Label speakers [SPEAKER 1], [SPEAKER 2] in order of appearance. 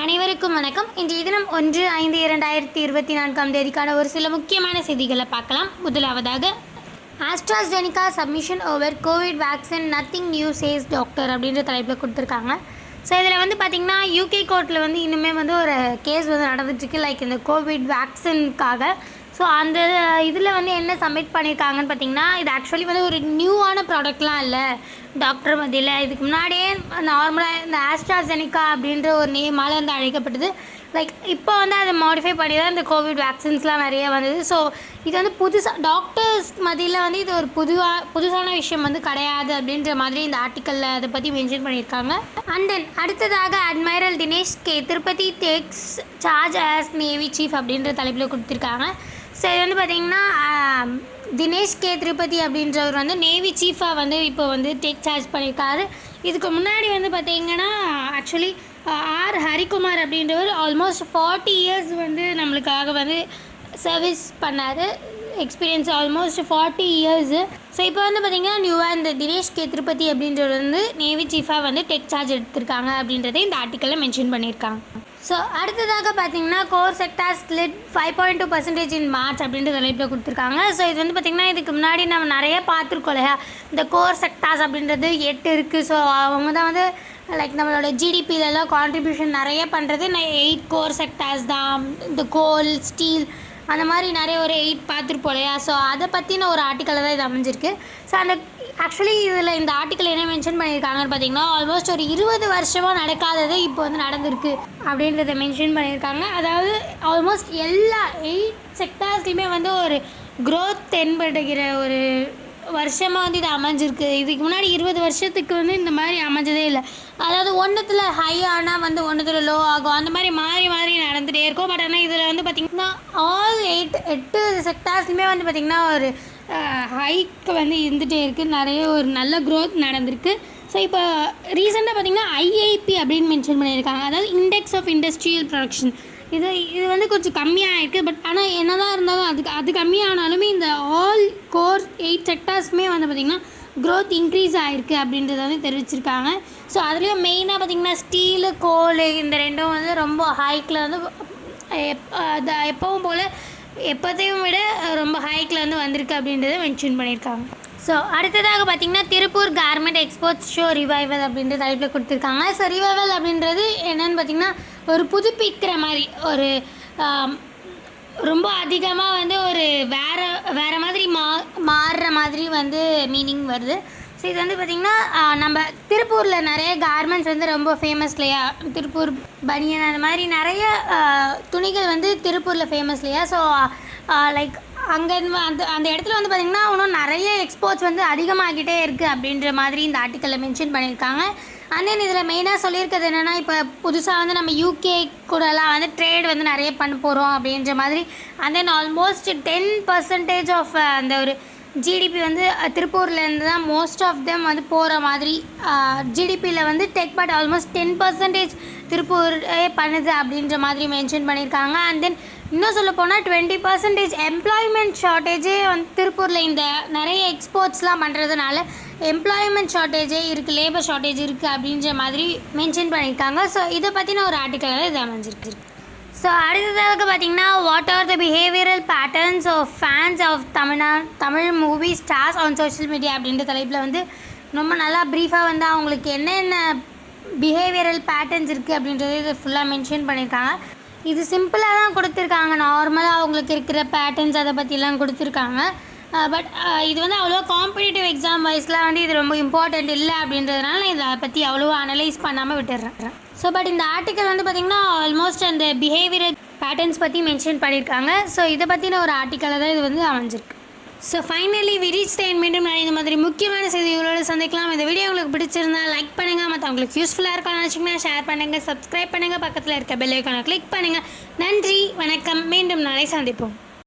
[SPEAKER 1] அனைவருக்கும் வணக்கம். இன்றைய தினம் 1/5/2024 ஒரு சில முக்கியமான செய்திகளை பார்க்கலாம். முதலாவதாக, AstraZeneca submission over Covid vaccine nothing new says doctor அப்படின்ற தலைப்பில் கொடுத்துருக்காங்க. ஸோ இதில் பார்த்திங்கன்னா யூகே கோர்ட்டில் இன்னுமே ஒரு கேஸ் நடந்துட்டுருக்கு, லைக் இந்த கோவிட் வேக்சின்காக. ஸோ அந்த இதில் என்ன சப்மிட் பண்ணியிருக்காங்கன்னு பார்த்திங்கன்னா, இது ஆக்சுவலி ஒரு நியூவான ப்ராடக்ட்லாம் இல்லை டாக்டர் மத்தியில். இதுக்கு முன்னாடியே நார்மலாக இந்த ஆஸ்ட்ராஜெனிகா அப்படின்ற ஒரு நேமால் அழைக்கப்பட்டது. லைக் இப்போ அதை மாடிஃபை பண்ணி தான் இந்த கோவிட் வேக்சின்ஸ்லாம் நிறைய வந்தது. ஸோ இது புதுசாக டாக்டர்ஸ் மத்தியில் இது ஒரு புதுசான விஷயம் கிடையாது அப்படின்ற மாதிரி இந்த ஆர்டிக்கலில் அதை பற்றி மென்ஷன் பண்ணியிருக்காங்க. அண்ட் தென் அடுத்ததாக, admiral Dinesh K Tripathi takes charge as navy chief அப்படின்ற தலைப்பில் கொடுத்துருக்காங்க. ஸோ இது பார்த்திங்கன்னா, தினேஷ் கே திருப்பதி அப்படின்றவர் நேவி சீஃபாக இப்போ டேக் சார்ஜ் பண்ணியிருக்காரு. இதுக்கு முன்னாடி பார்த்திங்கன்னா ஆக்சுவலி ஆர் ஹரிகுமார் அப்படின்றவர் ஆல்மோஸ்ட் 40 இயர்ஸ் நம்மளுக்காக சர்வீஸ் பண்ணார். Experience almost 40 years. ஸோ இப்போ பார்த்திங்கன்னா நியூவாக இந்த தினேஷ் கே திருப்பதி அப்படின்றவர் நேவி சீஃபாக டேக் சார்ஜ் எடுத்திருக்காங்க அப்படின்றத இந்த ஆர்டிக்கலில் மென்ஷன் பண்ணியிருக்காங்க. ஸோ அடுத்ததாக பார்த்திங்கன்னா, core sector slit 5.2% in March அப்படின்ற தலைப்பில் கொடுத்துருக்காங்க. ஸோ இது பார்த்திங்கன்னா இதுக்கு முன்னாடி நம்ம நிறைய பார்த்துருக்கோம் இல்லையா, இந்த கோர் செக்டார்ஸ் அப்படின்றது 8 இருக்குது. ஸோ அவங்க தான் லைக் நம்மளோட ஜிடிபிலெலாம் கான்ட்ரிபியூஷன் நிறைய பண்ணுறது 8 கோர் செக்டார்ஸ் தான். இந்த கோல், ஸ்டீல், அந்த மாதிரி நிறைய ஒரு 8 பார்த்துருப்போம் இல்லையா. ஸோ அதை பற்றின ஒரு ஆர்டிக்கலில் தான் இது அமைஞ்சிருக்கு. ஸோ அந்த ஆக்சுவலி இதில் இந்த ஆர்டிக்கல் என்ன மென்ஷன் பண்ணியிருக்காங்கன்னு பார்த்தீங்கன்னா, ஆல்மோஸ்ட் ஒரு 20 வருஷமாக நடக்காதது இப்போ நடந்திருக்கு அப்படின்றத மென்ஷன் பண்ணியிருக்காங்க. அதாவது ஆல்மோஸ்ட் எல்லா 8 செக்டார்ஸ்லையுமே ஒரு க்ரோத் தென்படுகிற ஒரு வருஷமாக இது அமைஞ்சிருக்கு. இதுக்கு முன்னாடி 20 வருஷத்துக்கு இந்த மாதிரி அமைஞ்சதே இல்லை. அதாவது ஒன்றுத்தில் ஹை ஆனால் ஒன்றுத்தில் லோ ஆகும், அந்த மாதிரி மாறி மாறி நடந்துகிட்டே இருக்கும். பட் ஆனால் இதில் பார்த்திங்கன்னா ஆல் 8 செக்டார்ஸ்லையுமே பார்த்திங்கன்னா ஒரு ஹைக்கு இருந்துகிட்டே இருக்குது. நிறைய ஒரு நல்ல க்ரோத் நடந்திருக்கு. ஸோ இப்போ ரீசெண்டாக பார்த்திங்கன்னா ஐஐபி அப்படின்னு மென்ஷன் பண்ணியிருக்காங்க. அதாவது இண்டெக்ஸ் ஆஃப் இண்டஸ்ட்ரியல் ப்ரொடக்ஷன். இது கொஞ்சம் கம்மியாக இருக்குது. பட் ஆனால் என்ன தான் இருந்தாலும் அது கம்மியானாலுமே இந்த ஆல் கோர் 8 செக்டார்ஸுமே பார்த்திங்கன்னா க்ரோத் இன்க்ரீஸ் ஆகிருக்கு அப்படின்றத தெரிவிச்சிருக்காங்க. ஸோ அதுலேயும் மெயினாக பார்த்திங்கன்னா ஸ்டீலு, கோல், இந்த ரெண்டும் ரொம்ப ஹைக்கில் எப்பவும் போல் எப்போதையும் விட ரொம்ப ஹைக்கில் வந்திருக்கு அப்படின்றத மென்ஷன் பண்ணியிருக்காங்க. ஸோ அடுத்ததாக பார்த்திங்கன்னா, Tiruppur garment exports show revival அப்படின்ற தலைப்பில் கொடுத்துருக்காங்க. ஸோ ரிவைவல் அப்படின்றது என்னென்னு பார்த்திங்கன்னா, ஒரு புதுப்பிக்கிற மாதிரி ஒரு ரொம்ப அதிகமாக ஒரு வேறு மாதிரி மாறுற மாதிரி மீனிங் வருது. ஸோ இது பார்த்திங்கன்னா, நம்ம திருப்பூரில் நிறைய கார்மெண்ட்ஸ் ரொம்ப ஃபேமஸ் இல்லையா, திருப்பூர் பனியன், அந்த மாதிரி நிறைய துணிகள் திருப்பூரில் ஃபேமஸ் இல்லையா. ஸோ லைக் அங்கே அந்த இடத்துல பார்த்திங்கன்னா இன்னும் நிறைய எக்ஸ்போர்ட்ஸ் அதிகமாகிட்டே இருக்குது அப்படின்ற மாதிரி இந்த ஆர்டிக்கலில் மென்ஷன் பண்ணியிருக்காங்க. அண்ட் தென் இதில் மெயினாக சொல்லியிருக்கிறது என்னென்னா, இப்போ புதுசாக நம்ம யூகே கூடலாம் ட்ரேட் நிறைய பண்ண போகிறோம் அப்படின்ற மாதிரி. அண்ட் தென் ஆல்மோஸ்ட் 10% ஆஃப் அந்த ஒரு ஜிடிபி திருப்பூர்லேருந்து தான் மோஸ்ட் ஆஃப் தெம் போகிற மாதிரி. ஜிடிபியில் டெக் பட் ஆல்மோஸ்ட் 10% திருப்பூரே பண்ணுது அப்படின்ற மாதிரி மென்ஷன் பண்ணியிருக்காங்க. அண்ட் தென் இன்னும் சொல்ல போனால் 20% எம்ப்ளாய்மெண்ட் ஷார்ட்டேஜே திருப்பூரில் இந்த நிறைய எக்ஸ்போர்ட்ஸ்லாம் பண்ணுறதுனால எம்ப்ளாய்மெண்ட் ஷார்ட்டேஜே இருக்குது, லேபர் ஷார்ட்டேஜ் இருக்குது அப்படின்ற மாதிரி மென்ஷன் பண்ணியிருக்காங்க. ஸோ இதை பற்றின ஒரு ஆர்டிக்கலாக இது அமைஞ்சிருக்கு. ஸோ அடுத்ததாக பார்த்திங்கன்னா, what are the behavioural patterns of fans of Tamil movie stars on social media அப்படின்ற தலைப்பில் ரொம்ப நல்லா ப்ரீஃபாக அவங்களுக்கு என்னென்ன பிஹேவியரல் பேட்டர்ன்ஸ் இருக்குது அப்படின்றது இது ஃபுல்லாக மென்ஷன் பண்ணியிருக்காங்க. இது சிம்பிளாக தான் கொடுத்துருக்காங்க, நார்மலாக அவங்களுக்கு இருக்கிற பேட்டர்ன்ஸ் அதை பற்றிலாம் கொடுத்துருக்காங்க. பட் இது அவ்வளோ காம்படிட்டிவ் எக்ஸாம் வைஸ்லாம் இது ரொம்ப இம்பார்ட்டண்ட் இல்லை அப்படின்றதுனால நான் இதை பற்றி அவ்வளோ அனலைஸ் பண்ணாமல் விட்டுடுறேன். ஸோ பட் இந்த ஆர்டிக்கல் பார்த்திங்கன்னா ஆல்மோஸ்ட் அந்த பிஹேவியரல் பேட்டர்ன்ஸ் பற்றி மென்ஷன் பண்ணியிருக்காங்க. ஸோ இதை பற்றின ஒரு ஆர்டிக்கலை தான் இது அமைஞ்சிருக்கு. So finally we reach the end. மீண்டும் நான் இந்த மாதிரி முக்கியமான செய்திகளோடு சந்திக்கலாம். இந்த வீடியோ உங்களுக்கு பிடிச்சிருந்தா லைக் பண்ணுங்கள், மற்றவங்களுக்கு யூஸ்ஃபுல்லாக இருக்கும்னு நினச்சிங்கன்னா ஷேர் பண்ணுங்கள், சப்ஸ்கிரைப் பண்ணுங்கள், பக்கத்தில் இருக்க பெல் ஐக்கானை கிளிக் பண்ணுங்கள். நன்றி, வணக்கம், மீண்டும் நாளை சந்திப்போம்.